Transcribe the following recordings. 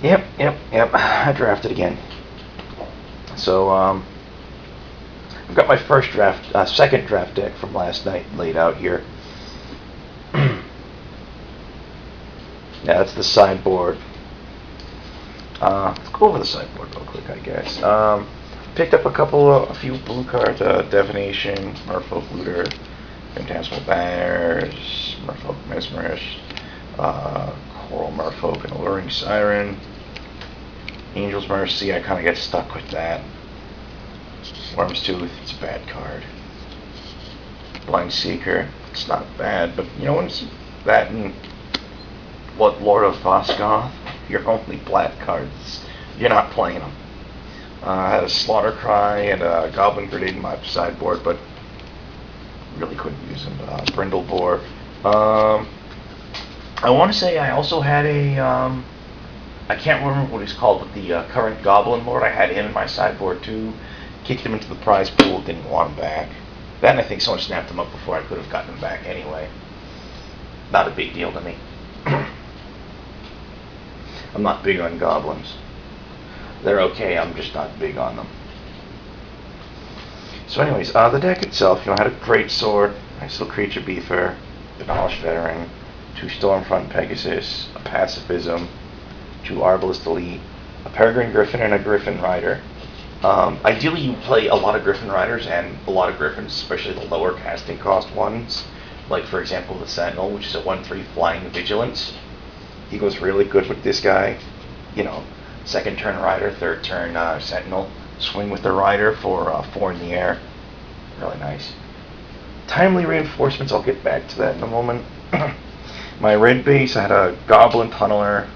Yep. I drafted again. So, I've got my second draft deck from last night laid out here. Yeah, that's the sideboard. Let's go over the sideboard real quick, I guess. Picked up a few blue cards, Divination, Merfolk Looter, Phantasmal Banners, Merfolk Mesmerist, Coral Merfolk, and Alluring Siren. Angel's Mercy, I kind of get stuck with that. Worm's Tooth, it's a bad card. Blind Seeker, it's not bad, but you know, when it's that and Lord of Voskoth, your only black cards, you're not playing them. I had a Slaughter Cry and a Goblin Grenade in my sideboard, but really couldn't use them. Brindle Boar. I want to say I also had I can't remember what he's called, but the current Goblin Lord, I had him in my sideboard too. Kicked him into the prize pool, didn't want him back. Then I think someone snapped him up before I could have gotten him back anyway. Not a big deal to me. I'm not big on goblins. They're okay, I'm just not big on them. So anyways, the deck itself, I had a Great Sword, nice little creature beefer, Demolished Veteran, 2 Stormfront Pegasus, a Pacifism, 2 Arbalest Elite, a Peregrine Griffin, and a Griffin Rider. Ideally, you play a lot of Griffin Riders and a lot of Griffins, especially the lower casting cost ones. Like, for example, the Sentinel, which is a 1/3 flying vigilance. He goes really good with this guy. Second turn Rider, third turn Sentinel. Swing with the Rider for 4 in the air. Really nice. Timely reinforcements, I'll get back to that in a moment. My red base, I had a Goblin Tunneler,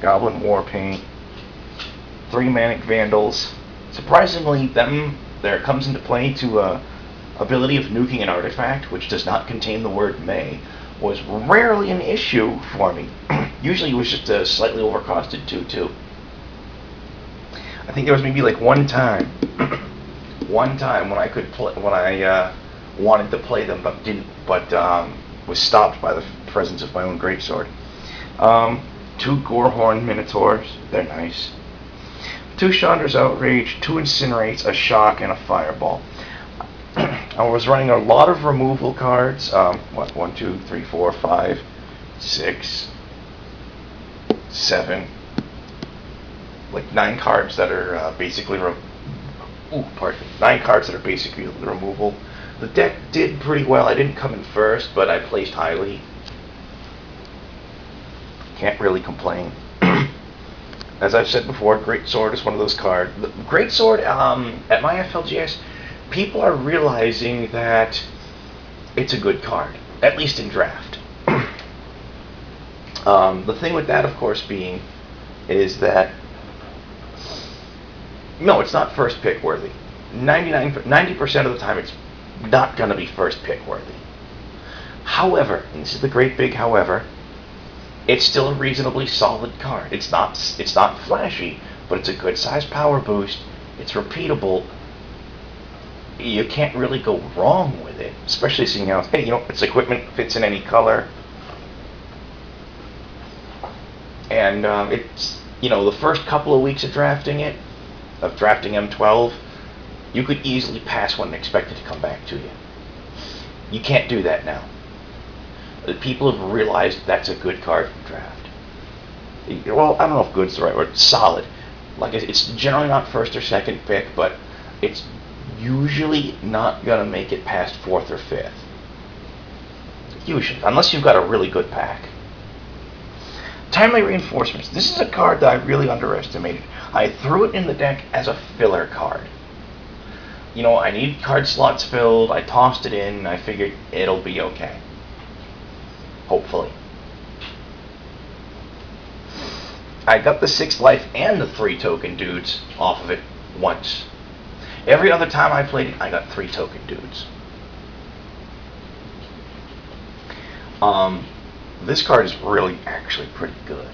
Goblin Warpaint, 3 Manic Vandals. Surprisingly, there comes into play to ability of nuking an artifact, which does not contain the word may, was rarely an issue for me. Usually it was just a slightly overcosted 2/2. I think there was maybe like one time when I could play, when I wanted to play them, but didn't, was stopped by the presence of my own greatsword. 2 Gorehorn Minotaurs, they're nice. 2 Chandra's Outrage, 2 Incinerates, a Shock, and a Fireball. I was running a lot of removal cards. 1, 2, 3, 4, 5, 6, 7. Like 9 cards that are basically 9 cards that are basically removal. The deck did pretty well. I didn't come in first, but I placed highly. Can't really complain. As I've said before, Greatsword is one of those cards. Greatsword, at my FLGS, people are realizing that it's a good card, at least in draft. The thing with that, of course, being is that no, it's not first pick worthy. 90% of the time, it's not going to be first pick worthy. However, and this is the great big however, it's still a reasonably solid card. It's not flashy, but it's a good size power boost. It's repeatable. You can't really go wrong with it, especially seeing how its equipment fits in any color, and it's the first couple of weeks of drafting M12, you could easily pass one and expect it to come back to you. You can't do that now. People have realized that's a good card from draft. Well, I don't know if good's the right word. Solid. Like, it's generally not first or second pick, but it's usually not going to make it past 4th or 5th. Usually. Unless you've got a really good pack. Timely Reinforcements. This is a card that I really underestimated. I threw it in the deck as a filler card. I need card slots filled. I tossed it in. I figured it'll be okay. Hopefully. I got the 6 life and the 3 token dudes off of it once. Every other time I played it, I got 3 token dudes. This card is really actually pretty good.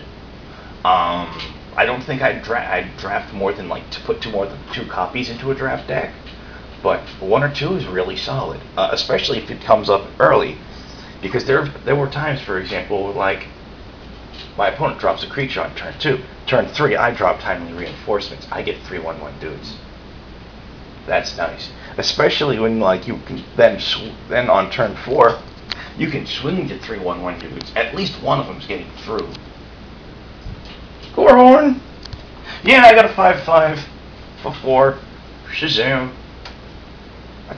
I don't think I'd draft more than to put more than 2 copies into a draft deck, but 1 or 2 is really solid, especially if it comes up early. Because there were times, for example, my opponent drops a creature on turn 2. Turn 3, I drop Timely Reinforcements. I get 3/1/1 dudes. That's nice. Especially when like you can then on turn 4, you can swing to 3/1/1 dudes. At least one of them's getting through. Gorehorn! Yeah, I got a 5/5 for 4. Shazam.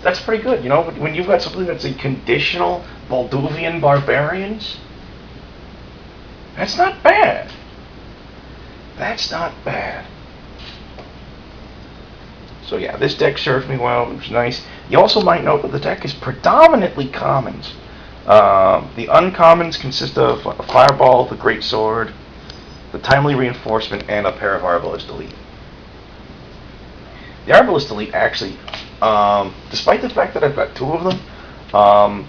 That's pretty good, you know, when you've got something that's a conditional Moldovan Barbarians, that's not bad. That's not bad. So yeah, this deck served me well. It was nice. You also might note that the deck is predominantly commons. The uncommons consist of a Fireball, the Great Sword, the Timely Reinforcement, and a pair of Arbalest Elite. The Arbalest Elite actually, despite the fact that I've got 2 of them, I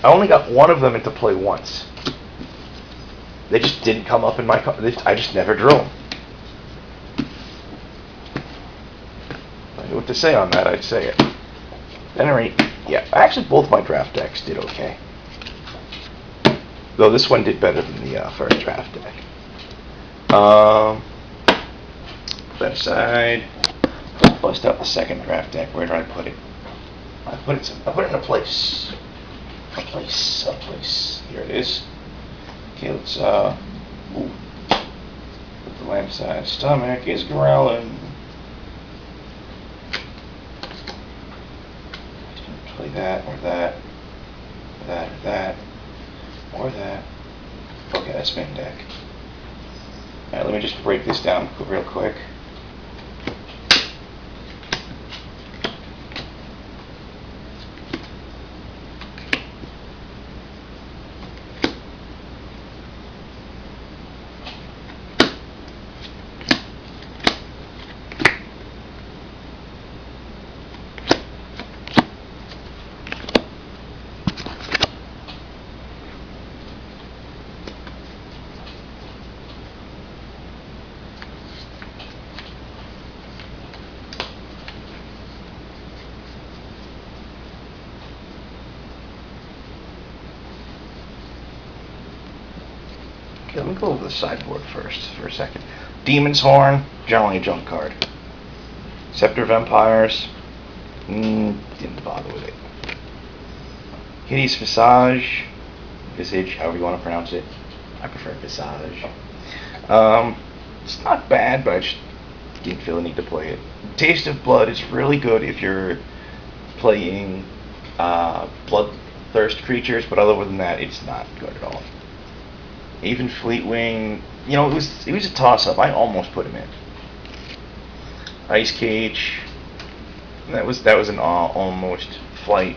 only got 1 of them into play once. They just didn't come up in my... I just never drew them. If I knew what to say on that, I'd say it. At any rate, yeah, actually both my draft decks did okay. Though this one did better than the first draft deck. Put that aside. Bust out the second draft deck. Where did I put it? I put it in a place. A place. Here it is. Okay, let's ooh. Put the lamp side. Stomach is growling. Play that or that. Or that or that. Or that. Okay, that's main deck. Alright, let me just break this down real quick. Okay, let me go over the sideboard first for a second. Demon's Horn, generally a junk card. Scepter of Empires, didn't bother with it. Hideous Visage, however you want to pronounce it. I prefer Visage. It's not bad, but I just didn't feel the need to play it. Taste of Blood is really good if you're playing bloodthirst creatures, but other than that, it's not good at all. Even Fleetwing, you know, it was a toss-up. I almost put him in. Ice Cage, that was an almost flight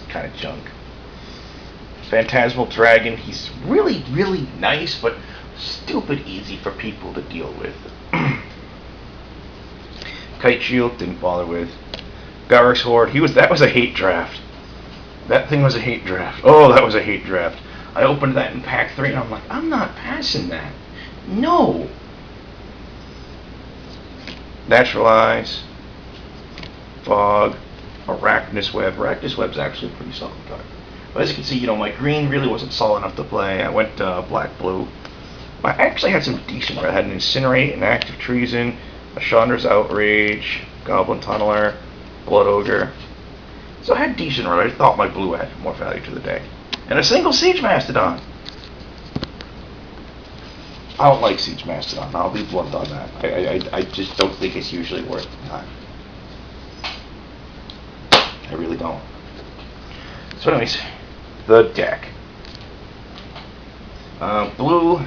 kind of junk. Phantasmal Dragon, he's really, really nice, but stupid easy for people to deal with. Kite Shield, didn't bother with. Garruk's Horde, that was a hate draft. That thing was a hate draft. Oh, that was a hate draft. I opened that in pack 3 and I'm like, I'm not passing that. No. Naturalize. Fog. Arachnus Web. Arachnus Web's actually a pretty solid card. But as you can see, you know, my green really wasn't solid enough to play. I went black-blue. I actually had some decent red. I had an Incinerate, an Act of Treason, a Chandra's Outrage, Goblin Tunneler, Blood Ogre. So I had decent red. I thought my blue had more value to the deck. And a single Siege Mastodon. I don't like Siege Mastodon. I'll be blunt on that. I just don't think it's usually worth the time. I really don't. So anyways, the deck. Blue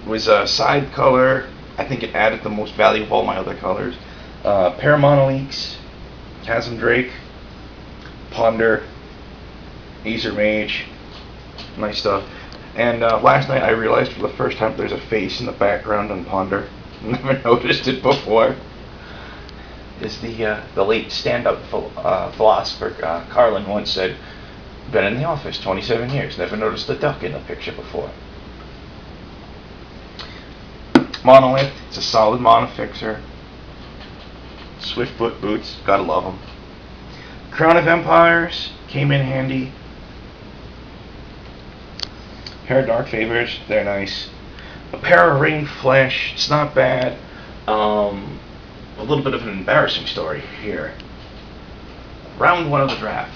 was a side color. I think it added the most value of all my other colors. Paramonolix, Chasm Drake, Ponder, Aether Mage. Nice stuff. And last night I realized for the first time there's a face in the background on Ponder. Never noticed it before. Is the late stand-up philosopher Carlin once said, "Been in the office 27 years, never noticed the duck in the picture before." Monolith, it's a solid mana fixer. Swiftfoot boots, gotta love them. Crown of Empires came in handy. Pair of Dark Favors, they're nice. A pair of ring flesh. It's not bad. A little bit of an embarrassing story here. Round 1 of the draft.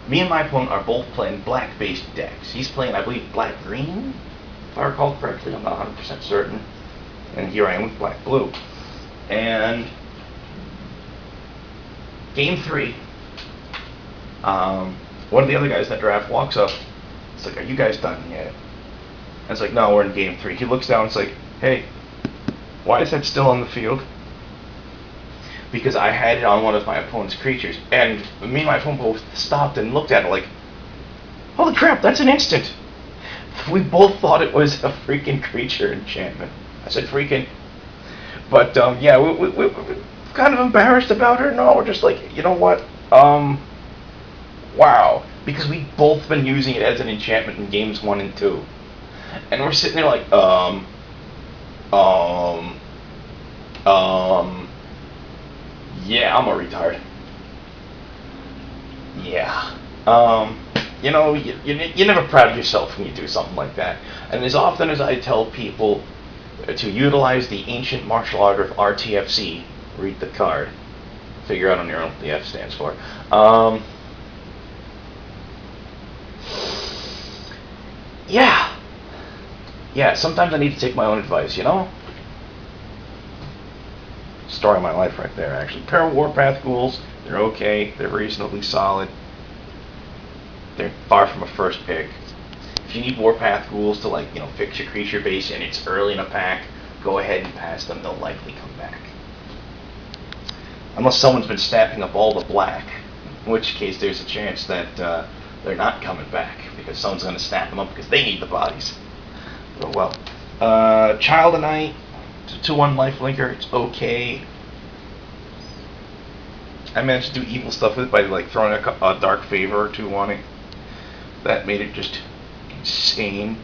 Me and my opponent are both playing black-based decks. He's playing, I believe, black-green, if I recall correctly. I'm not 100% certain. And here I am with black-blue. And game 3, one of the other guys in that draft walks up. It's like, "Are you guys done yet?" And it's like, "No, we're in game 3. He looks down. It's like, "Hey, why is that still on the field?" Because I had it on one of my opponent's creatures, and me and my opponent both stopped and looked at it like, "Holy crap, that's an instant!" We both thought it was a freaking creature enchantment. I said freaking. But, yeah, we're kind of embarrassed about her. No, we're just like, you know what? Wow. Because we've both been using it as an enchantment in games 1 and 2. And we're sitting there like, yeah, I'm a retard. Yeah. You know, you're never proud of yourself when you do something like that. And as often as I tell people to utilize the ancient martial art of RTFC, read the card, figure out on your own what the F stands for. Yeah, sometimes I need to take my own advice, you know? Story of my life right there, actually. Pair of Warpath Ghouls, they're okay, they're reasonably solid. They're far from a first pick. If you need Warpath Ghouls to, like, you know, fix your creature base and it's early in a pack, go ahead and pass them, they'll likely come back. Unless someone's been snapping up all the black, in which case there's a chance that they're not coming back, because someone's going to snap them up because they need the bodies. Oh well. Child of Night, 2/1 lifelinker, it's okay. I managed to do evil stuff with it by like throwing a Dark Favor or 2 on it. That made it just insane.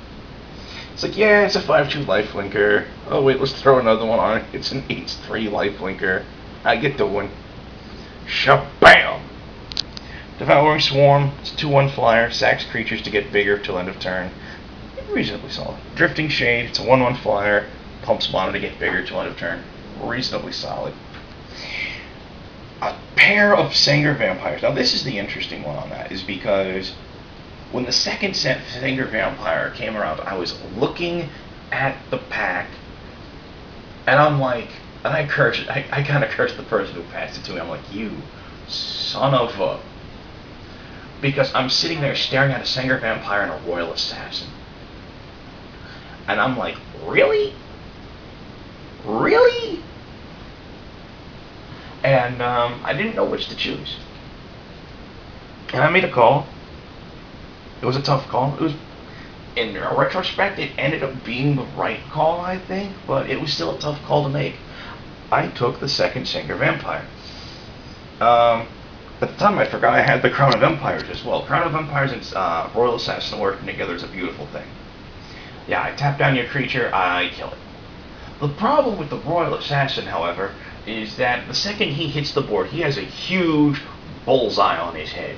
It's like, yeah, it's a 5/2 lifelinker. Oh wait, let's throw another one on it. It's an 8/3 lifelinker. I get the one. Shabam! Devouring Swarm, it's a 2/1 flyer, sacks creatures to get bigger till end of turn. Reasonably solid. Drifting Shade, it's a 1/1 flyer, pumps mana to get bigger till end of turn. Reasonably solid. A pair of Sengir Vampires. Now this is the interesting one on that, is because when the second set Sengir Vampire came around, I was looking at the pack, and I'm like, and I kind of cursed the person who passed it to me. I'm like, you son of a... Because I'm sitting there staring at a Sengir Vampire and a Royal Assassin. And I'm like, really? Really? And I didn't know which to choose. And I made a call. It was a tough call. It was, in retrospect, it ended up being the right call, I think, but it was still a tough call to make. I took the second Sengir Vampire. At the time, I forgot I had the Crown of Empires as well. Crown of Empires and Royal Assassin working together is a beautiful thing. Yeah, I tap down your creature, I kill it. The problem with the Royal Assassin, however, is that the second he hits the board, he has a huge bullseye on his head.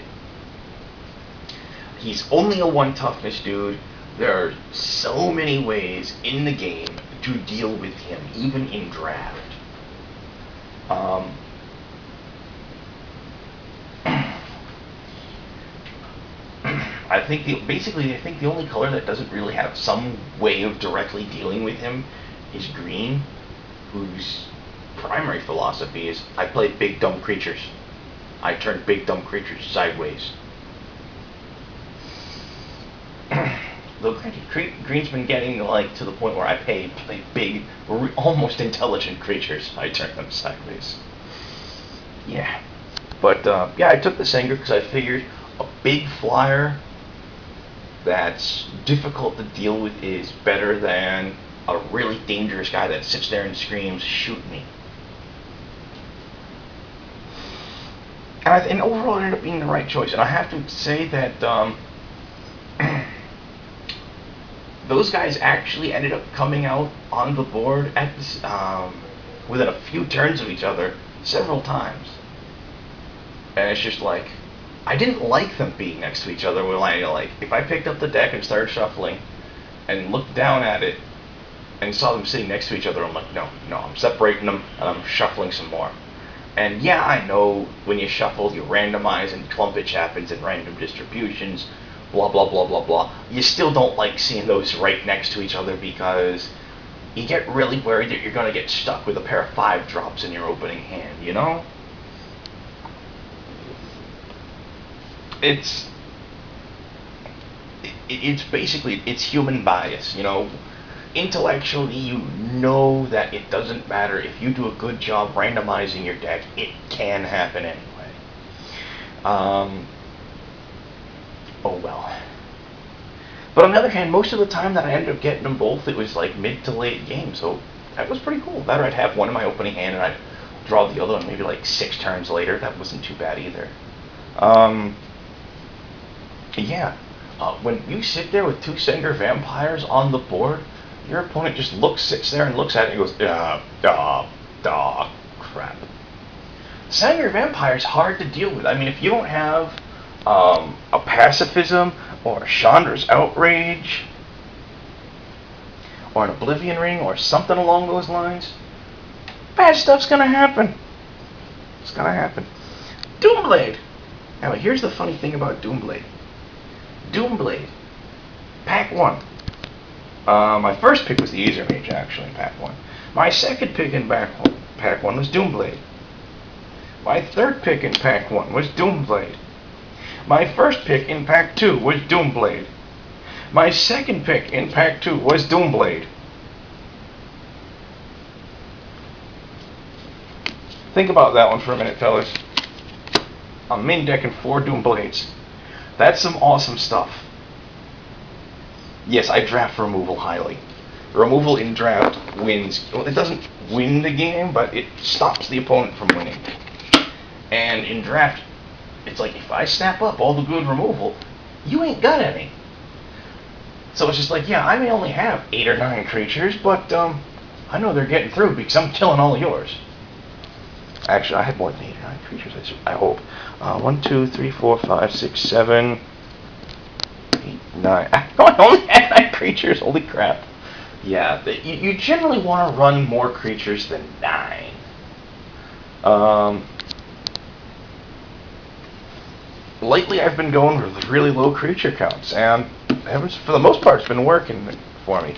He's only a 1 toughness dude. There are so many ways in the game to deal with him, even in draft. I think the only color that doesn't really have some way of directly dealing with him is green, whose primary philosophy is, I play big dumb creatures. I turn big dumb creatures sideways. Though green's been getting like to the point where I play big, almost intelligent creatures. I turn them sideways. Yeah, but yeah, I took the Sengir because I figured a big flyer that's difficult to deal with is better than a really dangerous guy that sits there and screams, "Shoot me." And overall, it ended up being the right choice. And I have to say that those guys actually ended up coming out on the board at this, within a few turns of each other several times. And it's just like, I didn't like them being next to each other. When if I picked up the deck and started shuffling and looked down at it, and saw them sitting next to each other. I'm like, no, I'm separating them and I'm shuffling some more. And yeah, I know when you shuffle, you randomize and clumpage happens in random distributions, blah, blah, blah, blah, blah. You still don't like seeing those right next to each other because you get really worried that you're going to get stuck with a pair of 5 drops in your opening hand, you know? It's basically, it's human bias, you know? Intellectually, you know that it doesn't matter if you do a good job randomizing your deck, it can happen anyway. Oh well. But on the other hand, most of the time that I ended up getting them both, it was like mid to late game, so that was pretty cool. That or I'd have one in my opening hand and I'd draw the other one maybe like 6 turns later. That wasn't too bad either. Yeah. When you sit there with 2 Sengir Vampires on the board, your opponent just sits there and looks at it and goes, crap. Sengir Vampire's hard to deal with. I mean, if you don't have a Pacifism or a Chandra's Outrage or an Oblivion Ring or something along those lines, bad stuff's gonna happen. It's gonna happen. Doomblade. Now, here's the funny thing about Doomblade. Doomblade. Pack 1. My first pick was the Aether Mage, actually, in Pack 1. My second pick in Pack 1 was Doomblade. My third pick in Pack 1 was Doomblade. My first pick in Pack 2 was Doomblade. My second pick in Pack 2 was Doomblade. Think about that one for a minute, fellas. I'm main decking 4 Doomblades. That's some awesome stuff. Yes, I draft removal highly. Removal in draft wins. Well, it doesn't win the game, but it stops the opponent from winning. And in draft, it's like, if I snap up all the good removal, you ain't got any. So it's just like, yeah, I may only have 8 or 9 creatures, but I know they're getting through because I'm killing all of yours. Actually, I had more than 8 or 9 creatures, I hope. 1, 2, 3, 4, 5, 6, 7, 8, 9. I only had 9 creatures, holy crap. Yeah, you generally want to run more creatures than 9. Lately I've been going with really low creature counts, and for the most part it's been working for me.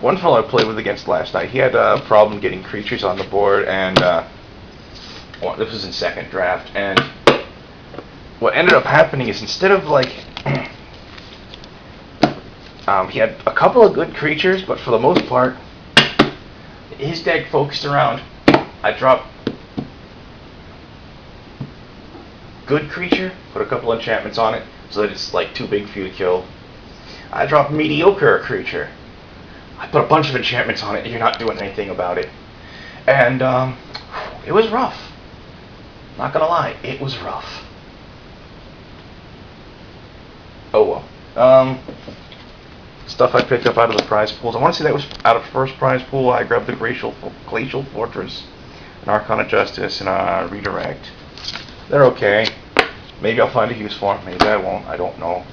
One fellow I played with against last night, he had a problem getting creatures on the board, and this was in second draft, and what ended up happening is instead of like he had a couple of good creatures, but for the most part his deck focused around, I drop good creature, put a couple enchantments on it so that it's like too big for you to kill. I drop mediocre creature, I put a bunch of enchantments on it and you're not doing anything about it. And it was rough. Not gonna lie, it was rough. Oh well. Stuff I picked up out of the prize pools. I want to say that was out of first prize pool. I grabbed the Glacial Fortress, an Archon of Justice, and a Redirect. They're okay. Maybe I'll find a use for them. Maybe I won't. I don't know.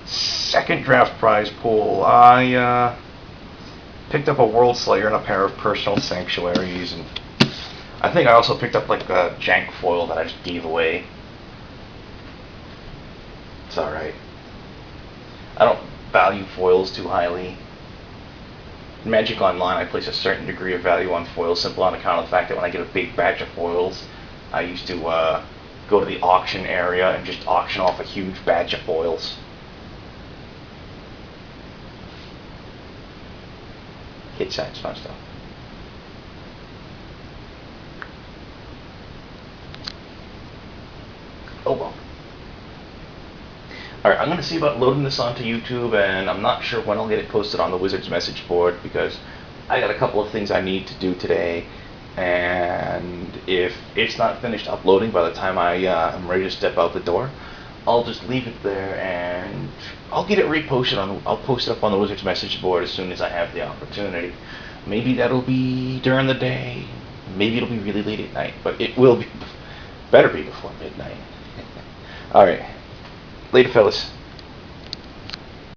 Second draft prize pool. I picked up a World Slayer and a pair of Personal Sanctuaries, and I think I also picked up like a jank foil that I just gave away. It's alright. I don't value foils too highly. In Magic Online, I place a certain degree of value on foils simply on account of the fact that when I get a big batch of foils, I used to go to the auction area and just auction off a huge batch of foils. Hit signs, fun stuff. Oh well. Alright, I'm going to see about loading this onto YouTube, and I'm not sure when I'll get it posted on the Wizards message board, because I got a couple of things I need to do today, and if it's not finished uploading by the time I am ready to step out the door, I'll just leave it there, and I'll get it reposted I'll post it up on the Wizards message board as soon as I have the opportunity. Maybe that'll be during the day, maybe it'll be really late at night, but it will be, better be before midnight. Alright. Later, fellas.